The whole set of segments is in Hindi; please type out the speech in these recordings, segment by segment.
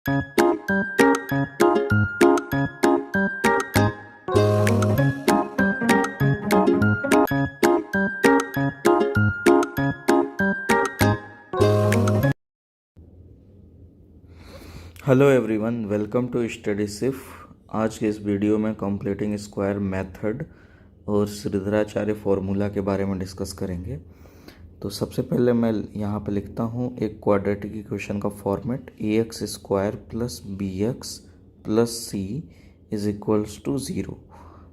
Hello everyone, welcome to study सिफ। आज के इस वीडियो में कंप्लीटिंग स्क्वायर मेथड और श्रीधराचार्य फॉर्मूला के बारे में डिस्कस करेंगे। तो सबसे पहले मैं यहाँ पे लिखता हूँ एक क्वाड्रेटिक इक्वेशन का format, a x square plus b x plus c is equals to zero.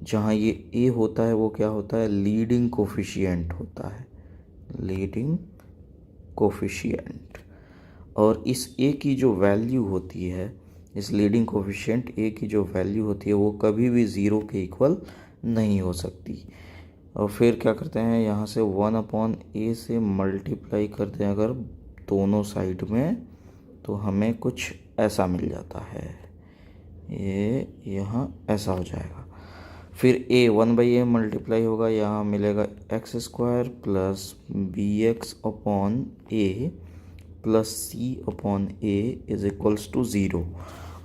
जहाँ ये ए होता है वो क्या होता है, लीडिंग कोफिशिएंट होता है, लीडिंग कोफिशिएंट। और इस ए की जो वैल्यू होती है, इस लीडिंग कोफिशिएंट ए की जो वैल्यू होती है वो कभी भी ज़ीरो के इक्वल नहीं हो सकती। और फिर क्या करते हैं, यहाँ से 1/a से मल्टीप्लाई करते हैं अगर दोनों साइड में, तो हमें कुछ ऐसा मिल जाता है, ये यहाँ ऐसा हो जाएगा। फिर a 1/a मल्टीप्लाई होगा, यहाँ मिलेगा x square plus b x upon a plus c upon a is equals to zero.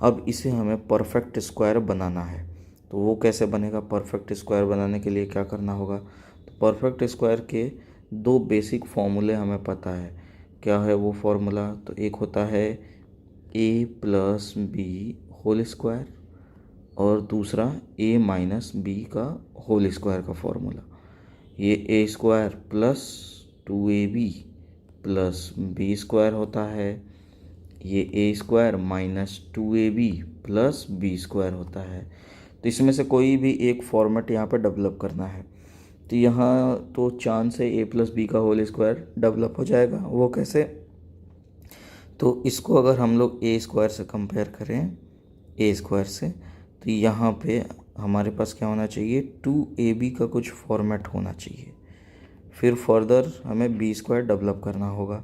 अब इसे हमें परफेक्ट स्क्वायर बनाना है, तो वो कैसे बनेगा? परफेक्ट स्क्वायर बनाने के लिए क्या करना होगा? तो परफेक्ट स्क्वायर के दो बेसिक फॉर्मूले हमें पता है। क्या है वो फॉर्मूला? तो एक होता है A plus B whole square और दूसरा ए माइनस बी का होल स्क्वायर का फॉर्मूला। ये A square plus 2ab plus B square होता है, ये A square minus 2ab plus B square होता है। तो इसमें से कोई भी एक फॉर्मेट यहाँ पर डेवलप करना है। तो यहाँ तो चांस है ए प्लस बी का होल स्क्वायर डेवलप हो जाएगा। वो कैसे? तो इसको अगर हम लोग ए स्क्वायर से कंपेयर करें, ए स्क्वायर से, तो यहाँ पे हमारे पास क्या होना चाहिए, 2ab का कुछ फॉर्मेट होना चाहिए। फिर फर्दर हमें बी स्क्वायर डेवलप करना होगा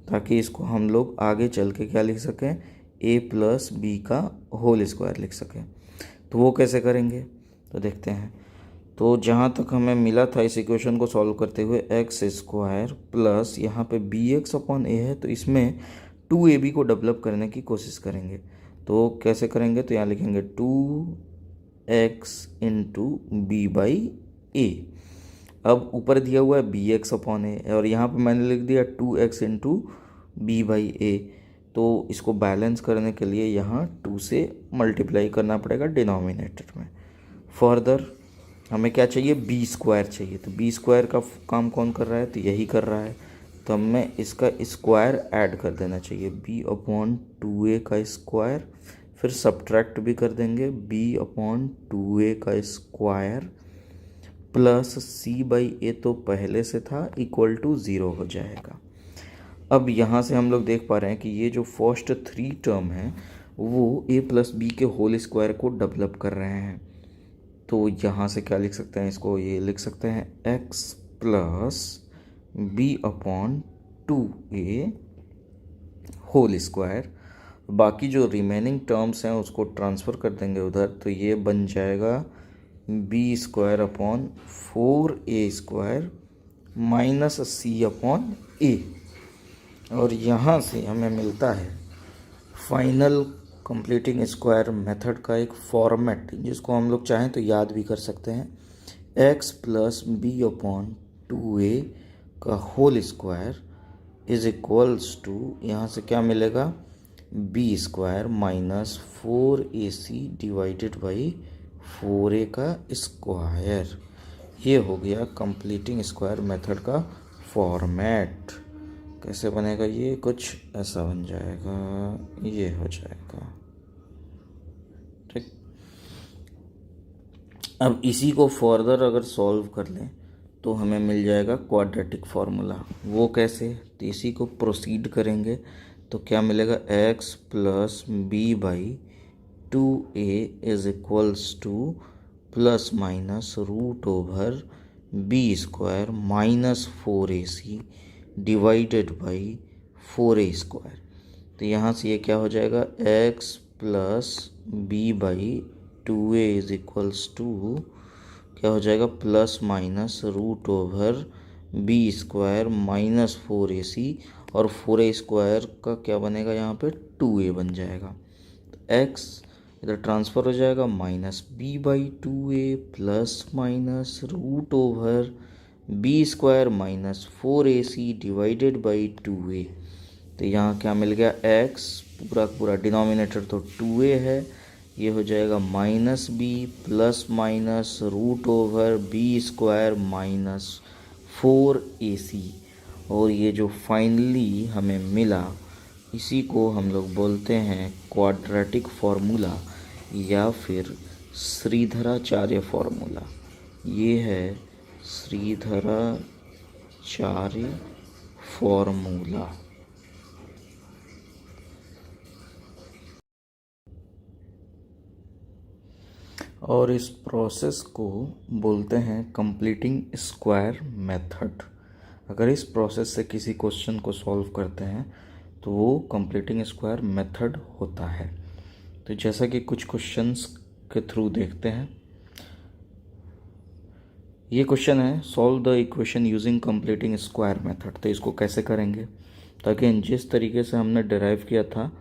ताकि इसको हम लोग आगे चल के क्या लिख सकें, ए प्लस बी का होल स्क्वायर लिख सकें। तो वो कैसे करेंगे तो देखते हैं। तो जहाँ तक हमें मिला था इस इक्वेशन को सॉल्व करते हुए, एक्स स्क्वायर प्लस यहाँ पे बी एक्स अपॉन ए है, तो इसमें 2ab को डेवलप करने की कोशिश करेंगे। तो कैसे करेंगे? तो यहाँ लिखेंगे 2x इंटू बी बाई ए। अब ऊपर दिया हुआ है बी एक्स अपॉन ए और यहाँ पर मैंने लिख दिया 2x इंटू बी बाई ए। तो इसको बैलेंस करने के लिए यहाँ 2 से मल्टीप्लाई करना पड़ेगा डिनोमिनेटर में। फर्दर हमें क्या चाहिए, बी स्क्वायर चाहिए। तो बी स्क्वायर का काम कौन कर रहा है? तो यही कर रहा है। तो हमें इसका स्क्वायर ऐड कर देना चाहिए, बी अपॉन 2a का स्क्वायर, फिर सब्ट्रैक्ट भी कर देंगे बी अपॉन 2a का स्क्वायर प्लस सी बाई ए तो पहले से था, इक्वल टू ज़ीरो हो जाएगा। अब यहाँ से हम लोग देख पा रहे हैं कि ये जो फर्स्ट 3 टर्म है वो ए प्लस बी के होल स्क्वायर को डेवलप कर रहे हैं। तो यहाँ से क्या लिख सकते हैं, इसको ये लिख सकते हैं x plus b upon 2a whole square. बाकी जो रिमेनिंग टर्म्स हैं उसको ट्रांसफ़र कर देंगे उधर, तो ये बन जाएगा B square upon 4a square minus C upon A. और यहाँ से हमें मिलता है फाइनल कंप्लीटिंग स्क्वायर मेथड का एक फॉर्मेट, जिसको हम लोग चाहें तो याद भी कर सकते हैं, x plus b upon 2a का whole square is equals to, यहाँ से क्या मिलेगा, b square minus 4ac divided by 4a का स्क्वायर। ये हो गया कंप्लीटिंग स्क्वायर मेथड का फॉर्मेट। कैसे बनेगा ये? कुछ ऐसा बन जाएगा, ये हो जाएगा, ठीक। अब इसी को फर्दर अगर सॉल्व कर लें तो हमें मिल जाएगा क्वाड्रेटिक फार्मूला। वो कैसे? तो इसी को प्रोसीड करेंगे तो क्या मिलेगा, x plus b by 2a is equals to plus minus root over b square minus 4ac divided by 4a square. तो यहाँ से ये क्या हो जाएगा, x plus b by 2a is equals to क्या हो जाएगा, plus minus root over b square minus 4ac, और 4a स्क्वायर का क्या बनेगा यहाँ पे 2a बन जाएगा। तो x इधर ट्रांसफ़र हो जाएगा -b/2a plus minus root over b² minus 4ac divided by 2a। तो यहाँ क्या मिल गया, x पूरा पूरा डिनोमिनेटर तो 2a है, ये हो जाएगा -b plus minus root over b² minus 4ac। और ये जो फाइनली हमें मिला इसी को हम लोग बोलते हैं क्वाड्रेटिक फार्मूला या फिर श्रीधराचार्य फार्मूला। ये है श्रीधराचार्य फार्मूला। और इस प्रोसेस को बोलते हैं कंप्लीटिंग स्क्वायर मेथड। अगर इस प्रोसेस से किसी क्वेश्चन को सॉल्व करते हैं तो वो कंप्लीटिंग स्क्वायर मेथड होता है। तो जैसा कि कुछ क्वेश्चंस के थ्रू देखते हैं, ये क्वेश्चन है solve the equation using completing square method. तो इसको कैसे करेंगे, तो अगेन जिस तरीके से हमने डिराइव किया था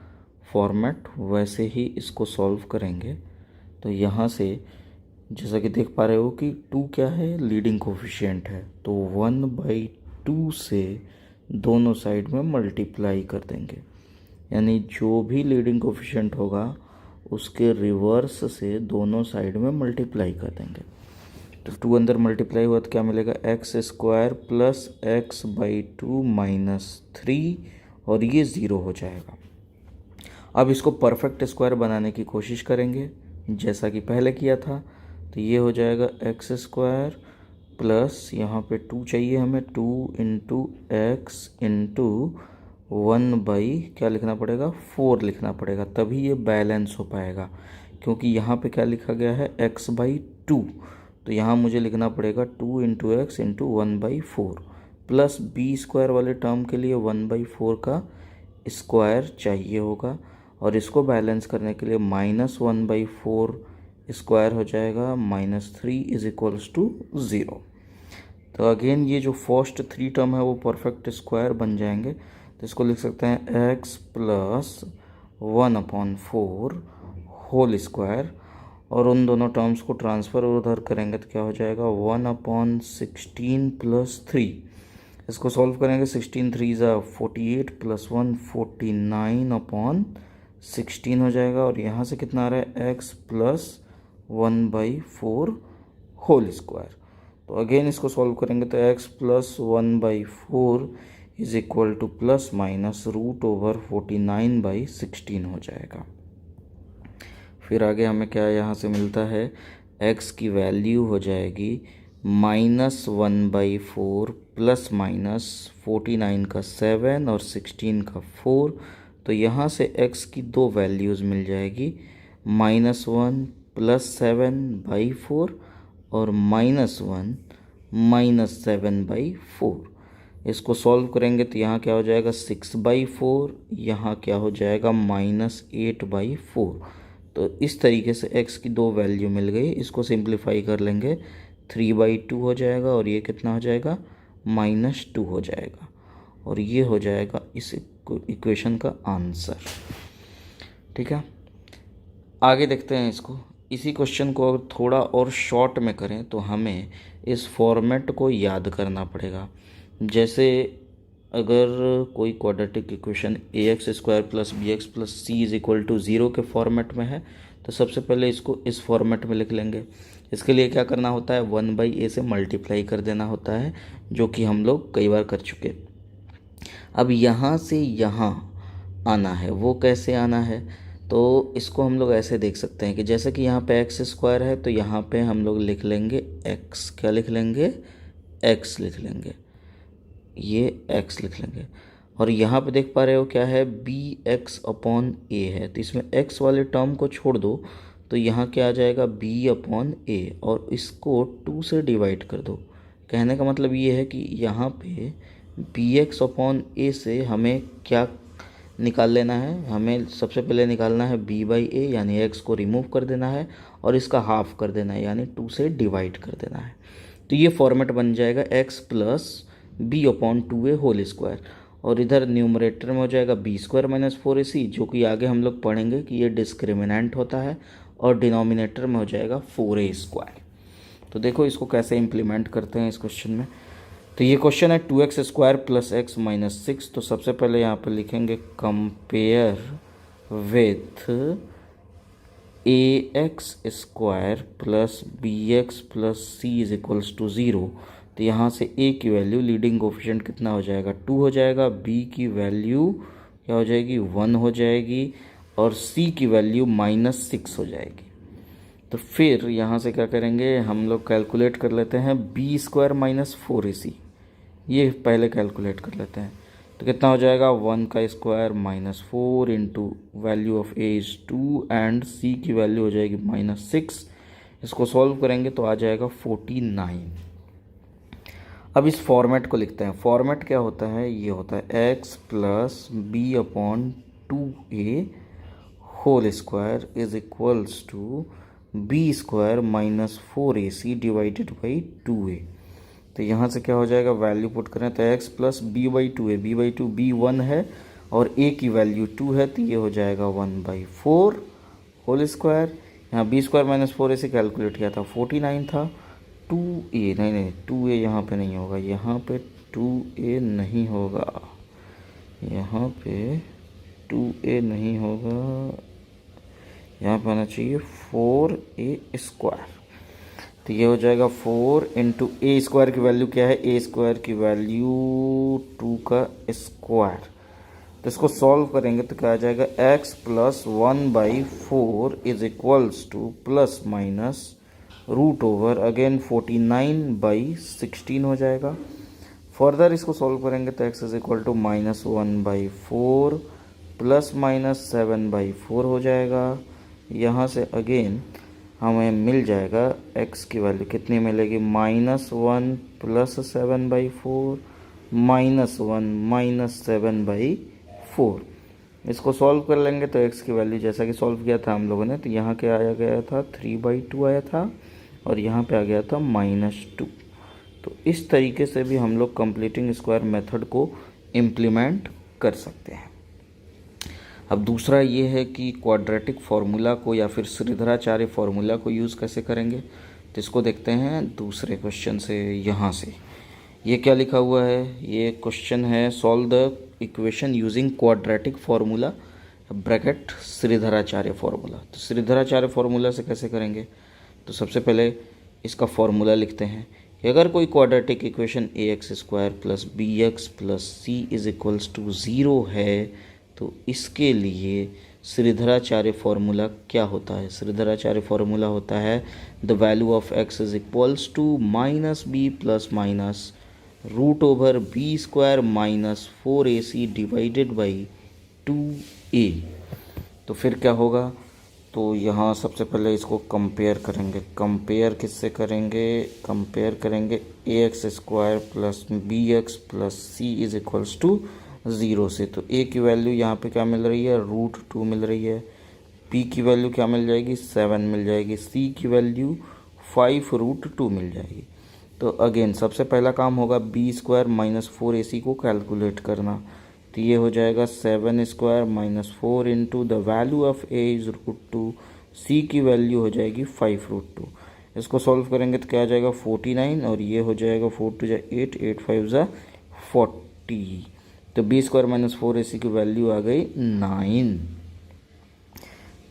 फॉर्मेट वैसे ही इसको सॉल्व करेंगे। तो यहाँ से जैसा कि देख पा रहे हो कि 2 क्या है, लीडिंग कोफिशिएंट है, तो 1/2 से दोनों साइड में मल्टीप्लाई कर देंगे, यानी जो भी लीडिंग कोफिशिएंट होगा उसके रिवर्स से दोनों साइड में मल्टीप्लाई कर देंगे। तो 2 अंदर मल्टीप्लाई हुआ तो क्या मिलेगा, x² प्लस x/2 माइनस 3 और ये 0 हो जाएगा। अब इसको परफेक्ट स्क्वायर बनाने की कोशिश करेंगे जैसा कि पहले किया था। तो ये हो जाएगा x² प्लस यहाँ पे 2 चाहिए हमें, 2 इंटू एक्स इंटू 1/ क्या लिखना पड़ेगा, 4 लिखना पड़ेगा, तभी ये बैलेंस हो पाएगा। क्योंकि यहाँ पे क्या लिखा गया है x/2, तो यहाँ मुझे लिखना पड़ेगा 2 into x into 1/4 plus b² वाले टर्म के लिए 1/4 का स्क्वायर चाहिए होगा। और इसको बैलेंस करने के लिए -1/4 स्क्वायर हो जाएगा, -3 इज इक्वल्स टू 0। तो अगेन ये जो फर्स्ट 3 टर्म है वो परफेक्ट स्क्वायर बन जाएंगे। तो इसको लिख सकते हैं x प्लस 1/4 होल स्क्वायर, और उन दोनों टर्म्स को ट्रांसफ़र उधर करेंगे तो क्या हो जाएगा 1/16 प्लस 3। इसको सॉल्व करेंगे, 16 3 ज़ा 48 प्लस 1 49/16 हो जाएगा। और यहाँ से कितना आ रहा है, x प्लस 1/4 होल स्क्वायर। तो अगेन इसको सॉल्व करेंगे तो x plus 1/4 is equal to plus minus root over 49/16 हो जाएगा। फिर आगे हमें क्या यहाँ से मिलता है, x की वैल्यू हो जाएगी -1/4 प्लस माइनस 49 का 7 और 16 का 4। तो यहाँ से x की 2 वैल्यूज़ मिल जाएगी, -1 प्लस 7/4 और -1 माइनस 7/4। इसको सॉल्व करेंगे तो यहाँ क्या हो जाएगा 6/4, यहाँ क्या हो जाएगा -8/4। तो इस तरीके से x की 2 वैल्यू मिल गई। इसको सिंप्लीफाई कर लेंगे, 3/2 हो जाएगा और ये कितना हो जाएगा -2 हो जाएगा। और ये हो जाएगा इस इक्वेशन का आंसर। ठीक है, आगे देखते हैं इसको। इसी क्वेश्चन को अगर थोड़ा और शॉर्ट में करें तो हमें इस फॉर्मेट को याद करना पड़ेगा। जैसे अगर कोई quadratic equation ax² plus bx plus c is equal to 0 के फॉर्मेट में है, तो सबसे पहले इसको इस फॉर्मेट में लिख लेंगे। इसके लिए क्या करना होता है, 1/a से मल्टीप्लाई कर देना होता है, जो कि हम लोग कई बार कर चुके। अब यहाँ से यहाँ आना है, वो कैसे आना है, तो इसको हम लोग ऐसे देख सकते हैं कि जैसे कि यहाँ पे x² है तो यहाँ पे हम लोग लिख लेंगे x, क्या लिख लेंगे, x लिख लेंगे, ये x लिख लेंगे। और यहाँ पे देख पा रहे हो क्या है, bx/a है, तो इसमें x वाले टर्म को छोड़ दो तो यहाँ क्या आ जाएगा b/a, और इसको 2 से डिवाइड कर दो। कहने का मतलब ये है कि यहाँ पे bx/a से हमें क्या निकाल लेना है, हमें सबसे पहले निकालना है b/a, यानी x को रिमूव कर देना है और इसका हाफ कर देना है, यानी 2 से डिवाइड कर देना है। तो ये फॉर्मेट बन जाएगा x plus b/2a whole square. और इधर न्यूमरेटर में हो जाएगा बी स्क्वायर माइनस 4ac, जो कि आगे हम लोग पढ़ेंगे कि ये डिस्क्रिमिनेंट होता है, और डिनोमिनेटर में हो जाएगा 4a²। तो देखो इसको कैसे इम्प्लीमेंट करते हैं इस क्वेश्चन में। तो ये क्वेश्चन है 2x² + x - 6। तो सबसे पहले यहाँ पर लिखेंगे compare with ax² + bx + c = 0। तो यहाँ से a की वैल्यू लीडिंग कोफिशिएंट कितना हो जाएगा, 2 हो जाएगा, b की वैल्यू क्या हो जाएगी, 1 हो जाएगी, और c की वैल्यू -6 हो जाएगी। तो फिर यहाँ से क्या करेंगे, हम लोग कैलकुलेट कर लेते हैं b² - 4ac। ये पहले कैलकुलेट कर लेते हैं। तो कितना हो जाएगा, 1 का square -4 into value of a is 2 and c की वैल्यू हो जाएगी -6। इसको सॉल्व करेंगे तो आ जाएगा 49। अब इस फॉर्मेट को लिखते हैं। फॉर्मेट क्या होता है, ये होता है x + b/2a whole square is equals to b² - 4ac divided by 2a। तो यहाँ से क्या हो जाएगा, वैल्यू पुट करें तो x + b/2a, b/2 b1 है और a की वैल्यू 2 है, तो ये हो जाएगा 1/4 होल स्क्वायर। यहाँ b² - 4ac कैलकुलेट किया था 49 था। 2a नहीं 2a यहाँ पे नहीं होगा, यहाँ पे 2a नहीं होगा, यहाँ पे 2a नहीं होगा, यहाँ पे आना चाहिए 4a²। तो ये हो जाएगा 4 इंटू a² की वैल्यू क्या है, a² की वैल्यू 2 का स्क्वायर। तो इसको सॉल्व करेंगे तो क्या आ जाएगा, x + 1/4 is equals to ± √ again 49/16 हो जाएगा। फर्दर इसको सॉल्व करेंगे तो x = -1/4 ± 7/4 हो जाएगा। यहाँ से अगेन हमें मिल जाएगा x की वैल्यू कितनी मिलेगी, -1 + 7/4 -1 - 7/4। इसको सॉल्व कर लेंगे तो x की वैल्यू जैसा कि सॉल्व किया था हम लोगों ने, तो यहाँ क्या आया गया था, 3/2 आया था, और यहाँ पे आ गया था -2। तो इस तरीके से भी हम लोग कंप्लीटिंग स्क्वायर मेथड को इम्प्लीमेंट कर सकते हैं। अब दूसरा ये है कि क्वाड्रेटिक फार्मूला को या फिर श्रीधराचार्य फार्मूला को यूज़ कैसे करेंगे। तो इसको देखते हैं दूसरे क्वेश्चन से। यहाँ से ये क्या लिखा हुआ है, ये क्वेश्चन है solve the equation using quadratic formula bracket Shridharacharya formula. तो श्रीधराचार्य फार्मूला से कैसे करेंगे, तो सबसे पहले इसका फार्मूला लिखते हैं कि अगर कोई quadratic equation ax² + bx + c = 0 है तो इसके लिए श्रीधराचार्य फार्मूला क्या होता है। श्रीधराचार्य फार्मूला होता है the value of x is equals to -b + √b² - 4ac divided by 2a। तो फिर क्या होगा, तो यहाँ सबसे पहले इसको कंपेयर करेंगे। कंपेयर किससे करेंगे, कंपेयर करेंगे ax² + bx + c = 0 से। तो a की वैल्यू यहाँ पे क्या मिल रही है, √2 मिल रही है, b की वैल्यू क्या मिल जाएगी, 7 मिल जाएगी, c की वैल्यू 5√2 मिल जाएगी। तो अगेन सबसे पहला काम होगा b² - 4ac को कैलकुलेट करना। तो ये हो जाएगा 7² - 4 into the value of a is √2, c की वैल्यू हो जाएगी 5√2। इसको सॉल्व करेंगे तो क्या आ जाएगा 49, और ये हो जाएगा 4 × 2 = 8, 8 × 5 = 40। तो b² - 4ac की वैल्यू आ गई 9।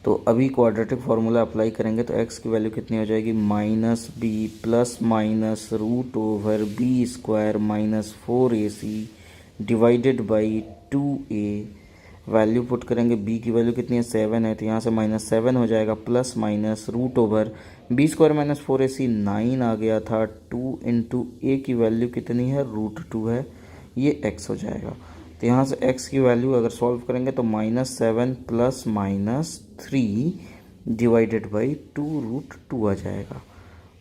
तो अभी क्वाड्रेटिक फार्मूला अप्लाई करेंगे तो x की वैल्यू कितनी हो जाएगी, -b ± √b² - 4ac divided by 2a। Value put करेंगे, b की वैल्यू कितनी है, 7 है, तो यहाँ से -7 हो जाएगा, प्लस माइनस √b² - 4ac 9 आ गया था, 2 इंटू a की वैल्यू कितनी है, √2 है, ये x हो जाएगा। तो यहाँ से x की वैल्यू अगर सॉल्व करेंगे तो -7 ± 3 डिवाइडेड बाई 2√2 आ जाएगा।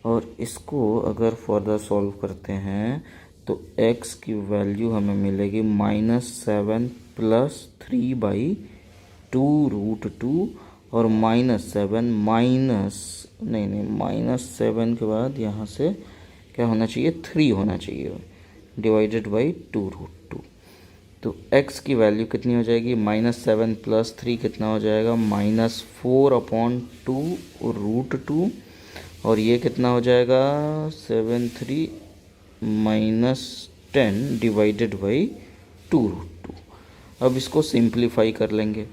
और इसको अगर फर्दर सॉल्व करते हैं तो x की वैल्यू हमें मिलेगी -7 + 3/2√2 और -7 के बाद यहाँ से क्या होना चाहिए, 3 होना चाहिए डिवाइडेड बाई 2√2। तो x की वैल्यू कितनी हो जाएगी, -7 + 3 कितना हो जाएगा, -4/2√2। और ये कितना हो जाएगा, 7/3 - 10 / 2√2। अब इसको सिंप्लीफाई कर लेंगे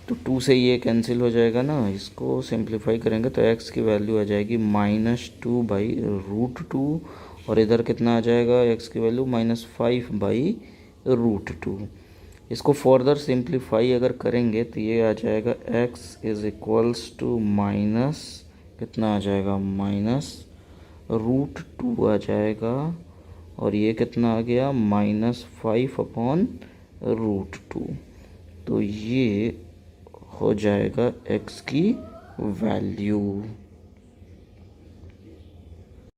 तो 2 से ये कैंसिल हो जाएगा ना, इसको सिंप्लीफाई करेंगे तो x की वैल्यू आ जाएगी -2/√2। और इधर कितना आ जाएगा, x की वैल्यू -5/√2। इसको फर्दर सिंप्लीफाई अगर करेंगे तो ये आ जाएगा x = माइनस कितना आ जाएगा, -√2 आ जाएगा। और ये कितना आ गया, -5/√2। तो ये हो जाएगा x की वैल्यू।